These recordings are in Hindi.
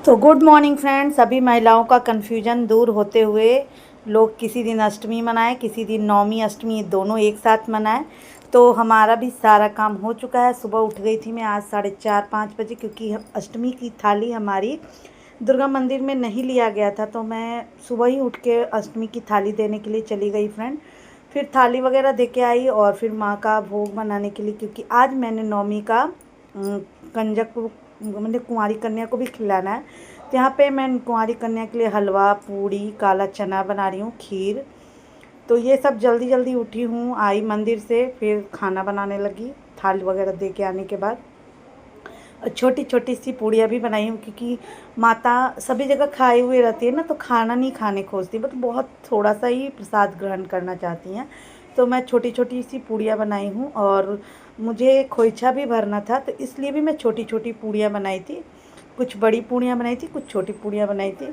तो गुड मॉर्निंग फ्रेंड्स। सभी महिलाओं का कन्फ्यूजन दूर होते हुए लोग किसी दिन अष्टमी मनाएं, किसी दिन नवमी अष्टमी दोनों एक साथ मनाएं। तो हमारा भी सारा काम हो चुका है। सुबह उठ गई थी मैं आज 4:30-5 बजे, क्योंकि अष्टमी की थाली हमारी दुर्गा मंदिर में नहीं लिया गया था। तो मैं सुबह ही उठ के अष्टमी की थाली देने के लिए चली गई फ्रेंड। फिर थाली वगैरह दे के आई और फिर माँ का भोग बनाने के लिए, क्योंकि आज मैंने नवमी का कंजक को, मतलब कुंवारी कन्या को भी खिलाना है। तो यहाँ पे मैं कुंवारी कन्या के लिए हलवा, पूड़ी, काला चना बना रही हूँ, खीर। तो ये सब जल्दी जल्दी उठी हूँ, आई मंदिर से, फिर खाना बनाने लगी थाली वगैरह दे के आने के बाद। छोटी छोटी सी पूड़ियाँ भी बनाई हूँ, क्योंकि माता सभी जगह खाए हुए रहती है ना, तो खाना नहीं खाने खोजती, बट बहुत थोड़ा सा ही प्रसाद ग्रहण करना चाहती हैं। तो मैं छोटी छोटी सी पूड़ियाँ बनाई हूँ और मुझे खोइछा भी भरना था, तो इसलिए भी मैं छोटी छोटी पूड़ियाँ बनाई थी। कुछ बड़ी पूड़ियाँ बनाई थी, कुछ छोटी पूड़ियाँ बनाई थी।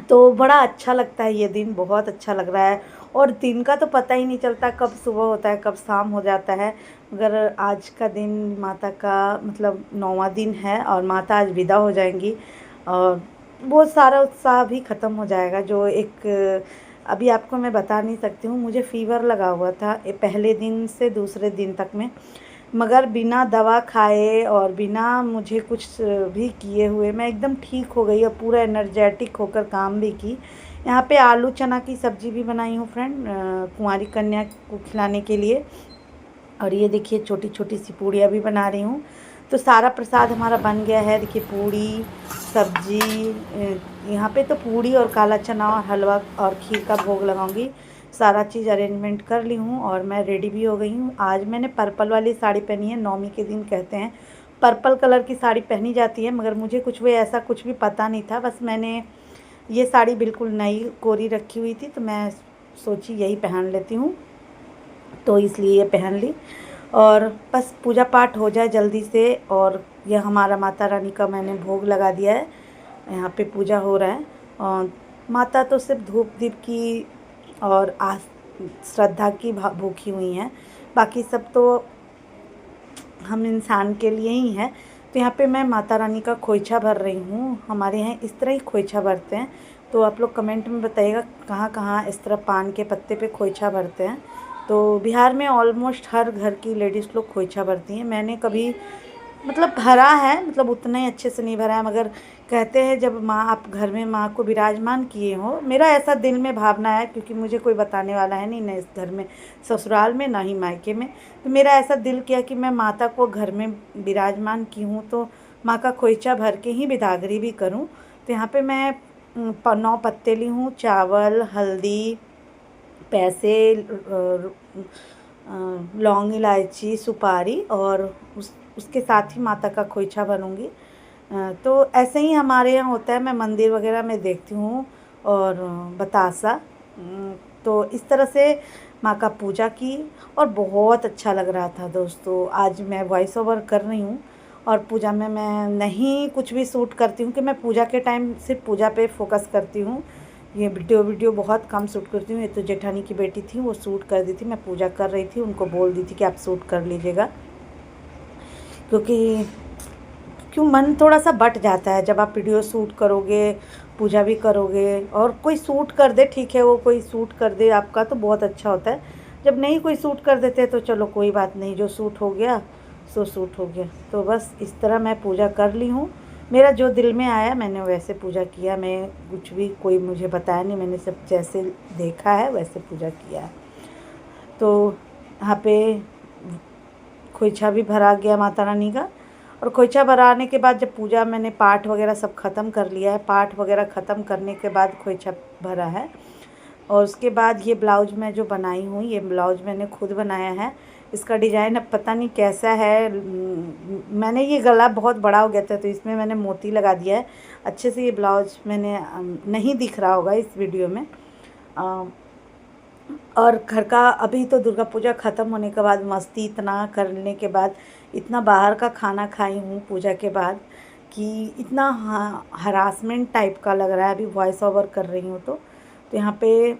तो बड़ा अच्छा लगता है, ये दिन बहुत अच्छा लग रहा है। और दिन का तो पता ही नहीं चलता, कब सुबह होता है कब शाम हो जाता है। मगर आज का दिन माता का मतलब 9वां दिन है और माता आज विदा हो जाएंगी। और बहुत सारा उत्साह भी ख़त्म हो जाएगा। जो एक अभी आपको मैं बता नहीं सकती हूँ, मुझे फ़ीवर लगा हुआ था पहले दिन से दूसरे दिन तक में, मगर बिना दवा खाए और बिना मुझे कुछ भी किए हुए मैं एकदम ठीक हो गई और पूरा एनर्जेटिक होकर काम भी की। यहाँ पे आलू चना की सब्ज़ी भी बनाई हूँ फ्रेंड, कुंवारी कन्या को खिलाने के लिए। और ये देखिए छोटी छोटी सी पूड़ियाँ भी बना रही हूँ। तो सारा प्रसाद हमारा बन गया है। देखिए पूड़ी, सब्जी, यहाँ पे तो पूड़ी और काला चना और हलवा और खीर का भोग लगाऊंगी। सारा चीज़ अरेंजमेंट कर ली हूँ और मैं रेडी भी हो गई हूँ। आज मैंने पर्पल वाली साड़ी पहनी है। नौमी के दिन कहते हैं पर्पल कलर की साड़ी पहनी जाती है, मगर मुझे कुछ भी ऐसा कुछ भी पता नहीं था। बस मैंने ये साड़ी बिल्कुल नई कोरी रखी हुई थी, तो मैं सोची यही पहन लेती हूँ, तो इसलिए ये पहन ली। और बस पूजा पाठ हो जाए जल्दी से। और यह हमारा माता रानी का मैंने भोग लगा दिया है, यहाँ पे पूजा हो रहा है। और माता तो सिर्फ धूप दीप की और आस श्रद्धा की भूखी हुई हैं, बाकी सब तो हम इंसान के लिए ही हैं। तो यहाँ पे मैं माता रानी का खोइछा भर रही हूँ। हमारे यहाँ इस तरह ही खोइछा भरते हैं। तो आप लोग कमेंट में बताइएगा कहाँ कहाँ इस तरह पान के पत्ते पे खोइछा भरते हैं। तो बिहार में ऑलमोस्ट हर घर की लेडीज़ लोग खोइछा भरती हैं। मैंने कभी मतलब भरा है, मतलब उतना ही अच्छे से नहीं भरा है, मगर कहते हैं जब माँ आप घर में माँ को विराजमान किए हो, मेरा ऐसा दिल में भावना है, क्योंकि मुझे कोई बताने वाला है नहीं, न इस घर में ससुराल में ना ही मायके में। तो मेरा ऐसा दिल किया कि मैं माता को घर में विराजमान की हूँ, तो माँ का खोइछा भर के ही बिदागरी भी करूँ। तो यहाँ पे मैं 9 पत्ते ली हूँ, चावल, हल्दी, पैसे, लौंग, इलायची, सुपारी, और उसके साथ ही माता का खोइछा भरूँगी। तो ऐसे ही हमारे यहाँ होता है। मैं मंदिर वगैरह में देखती हूँ और बतासा। तो इस तरह से माँ का पूजा की और बहुत अच्छा लग रहा था दोस्तों। आज मैं वॉइस ओवर कर रही हूँ और पूजा में मैं नहीं कुछ भी शूट करती हूँ, कि मैं पूजा के टाइम सिर्फ पूजा पे फोकस करती हूँ। ये वीडियो बहुत कम शूट करती हूँ। ये तो जेठानी की बेटी थी, वो शूट कर दी थी, मैं पूजा कर रही थी, उनको बोल दी थी कि आप शूट कर लीजिएगा, क्योंकि क्यों मन थोड़ा सा बट जाता है जब आप वीडियो शूट करोगे, पूजा भी करोगे, और कोई शूट कर दे ठीक है, वो कोई शूट कर दे आपका तो बहुत अच्छा होता है। जब नहीं कोई शूट कर देते तो चलो कोई बात नहीं, जो शूट हो गया सो शूट हो गया। तो बस इस तरह मैं पूजा कर ली हूँ। मेरा जो दिल में आया मैंने वैसे पूजा किया। मैं कुछ भी कोई मुझे बताया नहीं, मैंने सब जैसे देखा है वैसे पूजा किया है। तो यहाँ पे खोइछा भी भरा गया माता रानी का। और खोइछा भराने के बाद जब पूजा मैंने पाठ वगैरह सब ख़त्म कर लिया है, पाठ वगैरह ख़त्म करने के बाद खोइछा भरा है। और उसके बाद ये ब्लाउज मैं जो बनाई हूँ, ये ब्लाउज मैंने खुद बनाया है। इसका डिज़ाइन अब पता नहीं कैसा है। मैंने ये गला बहुत बड़ा हो गया था, तो इसमें मैंने मोती लगा दिया है अच्छे से। ये ब्लाउज मैंने नहीं दिख रहा होगा इस वीडियो में। और घर का अभी तो दुर्गा पूजा ख़त्म होने के बाद मस्ती इतना करने के बाद इतना बाहर का खाना खाई हूँ पूजा के बाद, कि इतना हरासमेंट टाइप का लग रहा है। अभी वॉइस ओवर कर रही हूँ तो यहाँ पे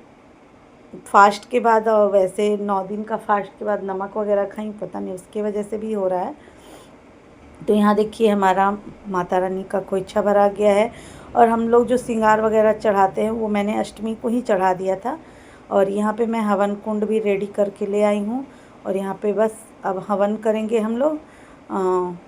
फास्ट के बाद, और वैसे 9 दिन का फास्ट के बाद नमक वगैरह खाई, पता नहीं उसके वजह से भी हो रहा है। तो यहाँ देखिए हमारा माता रानी का खोइछा भरा गया है। और हम लोग जो श्रृंगार वगैरह चढ़ाते हैं वो मैंने अष्टमी को ही चढ़ा दिया था। और यहाँ पे मैं हवन कुंड भी रेडी करके ले आई हूँ। और यहाँ पे बस अब हवन करेंगे हम लोग।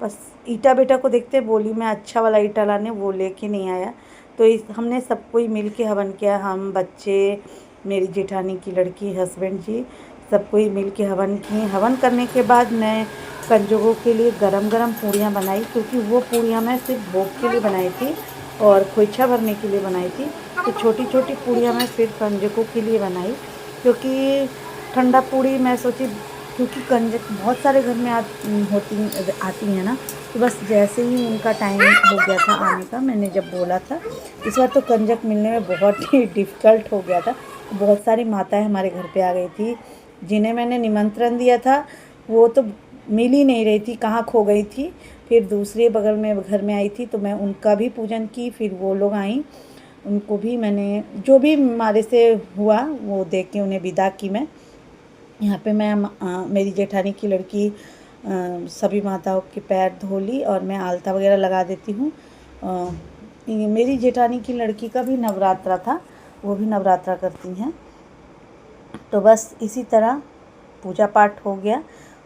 बस ईटा बेटा को देखते बोली मैं अच्छा वाला ईटा लाने, वो लेके नहीं आया। तो हमने सब कोई मिल के हवन किया, हम बच्चे, मेरी जेठानी की लड़की, हस्बैंड जी, सब कोई मिल के हवन किए। हवन करने के बाद मैं कंजकों के लिए गरम गरम पूड़ियाँ बनाई, क्योंकि वो पूड़ियाँ मैं सिर्फ भोग के लिए बनाई थी और खोइछा भरने के लिए बनाई थी। तो छोटी छोटी पूड़ियाँ मैं फिर कंजकों के लिए बनाई, क्योंकि ठंडा पूड़ी मैं सोची, क्योंकि कंजक बहुत सारे घर में आती हैं ना। तो बस जैसे ही उनका टाइम हो गया था आने का, मैंने जब बोला था, इस बार तो कंजक मिलने में बहुत ही डिफ़िकल्ट हो गया था। बहुत सारी माताएं हमारे घर पे आ गई थी, जिन्हें मैंने निमंत्रण दिया था वो तो मिल ही नहीं रही थी, कहाँ खो गई थी। फिर दूसरे बगल में घर में आई थी तो मैं उनका भी पूजन की। फिर वो लोग आई, उनको भी मैंने जो भी हमारे से हुआ वो दे के उन्हें विदा की। मैं यहाँ पे मैं मेरी जेठानी की लड़की सभी माताओं के पैर धो ली और मैं आलता वगैरह लगा देती हूँ। मेरी जेठानी की लड़की का भी नवरात्रा था, वो भी नवरात्रा करती हैं। तो बस इसी तरह पूजा पाठ हो गया।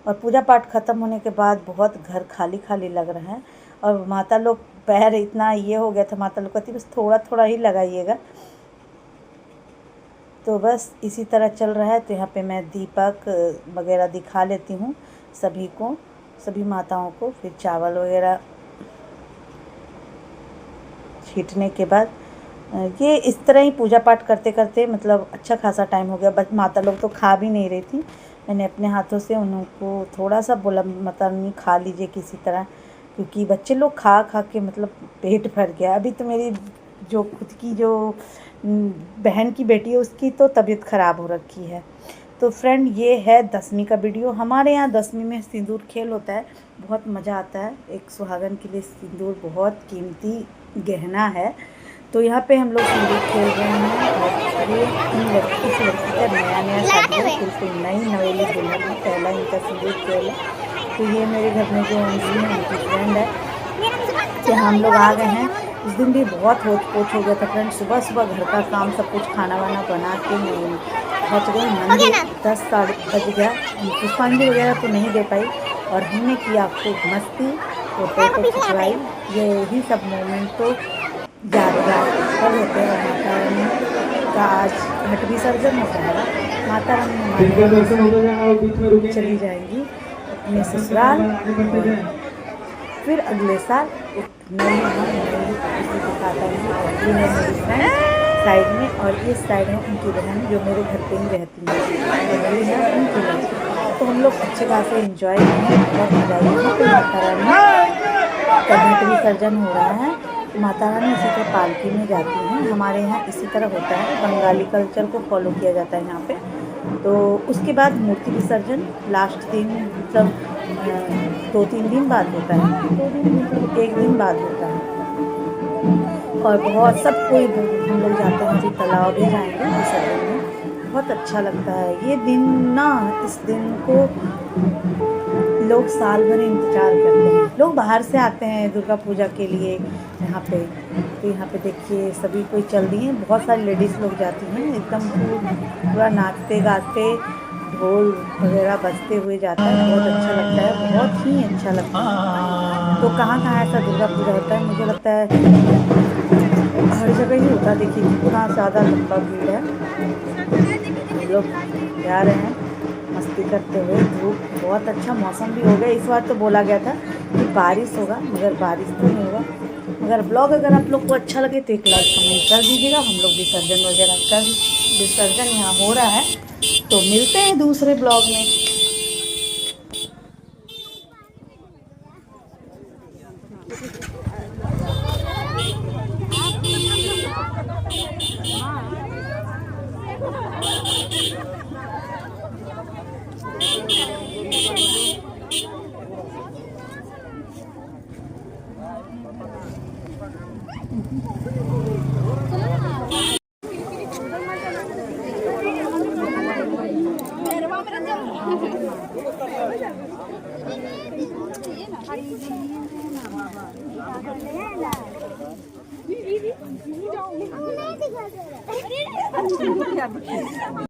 और पूजा पाठ ख़त्म होने के बाद बहुत घर खाली खाली लग रहा है। और माता लोग पैर इतना ये हो गया था, माता लोग कहती बस थोड़ा थोड़ा ही लगाइएगा। तो बस इसी तरह चल रहा है। तो यहाँ पे मैं दीपक वगैरह दिखा लेती हूँ सभी को, सभी माताओं को। फिर चावल वगैरह छींटने के बाद ये इस तरह ही पूजा पाठ करते करते मतलब अच्छा खासा टाइम हो गया। बस माता लोग तो खा भी नहीं रही थी, मैंने अपने हाथों से उनको थोड़ा सा बोला माता रानी खा लीजिए किसी तरह, क्योंकि बच्चे लोग खा खा के मतलब पेट भर गया। अभी तो मेरी जो खुद की जो बहन की बेटी है उसकी तो तबीयत ख़राब हो रखी है। तो फ्रेंड ये है दसवीं का वीडियो। हमारे यहाँ दसवीं में सिंदूर खेल होता है, बहुत मज़ा आता है। एक सुहागन के लिए सिंदूर बहुत कीमती गहना है। तो यहाँ पे हम लोग सिंदूर खेल रहे हैं। और ये इस लड़की का नया नया शादी है, बिल्कुल नई नवेली दुल्हन है, पहला इनका सिंदूर खेल है। तो ये मेरे घर में जो अंजलि है उनकी फ्रेंड है, कि हम लोग आ गए हैं। उस दिन भी बहुत होच पोच हो गया था फ्रेंड, सुबह सुबह घर का काम सब कुछ खाना वाना बना के पहुँच गए मंदिर। 10 साढ़े बज गया, पुष्पांजलि वगैरह तो नहीं दे पाई। और हमने किया खूब मस्ती, फोटो खिंचवाई। यही सब मोमेंट तो यादगार पल होते हैं। माता रानी का आज घट विसर्जन हो जाएगा। माता रानी हमारे चली जाएंगी अपने ससुराल। फिर अगले साल एक नई दिखाता हूँ। और ये है मेरी फ्रेंड साइड में, और इस साइड में उनकी बहन जो मेरे घर पे ही रहती है, वही है उनकी लड़की। तो हम लोग अच्छे खासे एंजॉय करें, बहुत मजा आई। माता रानी का घट विसर्जन हो रहा है। माता रानी इसी तरह पालकी में जाती हैं। हमारे यहाँ इसी तरह होता है, बंगाली कल्चर को फॉलो किया जाता है यहाँ पे। तो उसके बाद मूर्ति विसर्जन लास्ट दिन, मतलब 2-3 दिन बाद होता है, 2 दिन 1 दिन बाद होता है। और बहुत सब कोई हम लोग जाते हैं, अभी तालाब भी जाएंगे विसर्जन में। बहुत अच्छा लगता है ये दिन ना, इस दिन को लोग साल भर इंतज़ार करते हैं। लोग बाहर से आते हैं दुर्गा पूजा के लिए यहाँ पे। तो यहाँ पे देखिए सभी कोई चल रही हैं, बहुत सारी लेडीज़ लोग जाती हैं, एकदम पूरा नाचते गाते ढोल वगैरह बजते हुए जाता है। बहुत अच्छा लगता है, बहुत ही अच्छा लगता है। तो कहाँ कहाँ ऐसा दुर्गा पूजा होता है, मुझे लगता है हर जगह ही होता है। देखिए कितना ज़्यादा लंबा भीड़ है, हम लोग जा रहे हैं मस्ती करते हुए। धूप बहुत अच्छा मौसम भी हो गया। इस बार तो बोला गया था कि बारिश होगा, मगर बारिश तो नहीं होगा। मगर ब्लॉग अगर आप लोग को अच्छा लगे तो एक लाइक कमेंट कर दीजिएगा। हम लोग विसर्जन वगैरह कर, विसर्जन यहाँ हो रहा है। तो मिलते हैं दूसरे ब्लॉग में।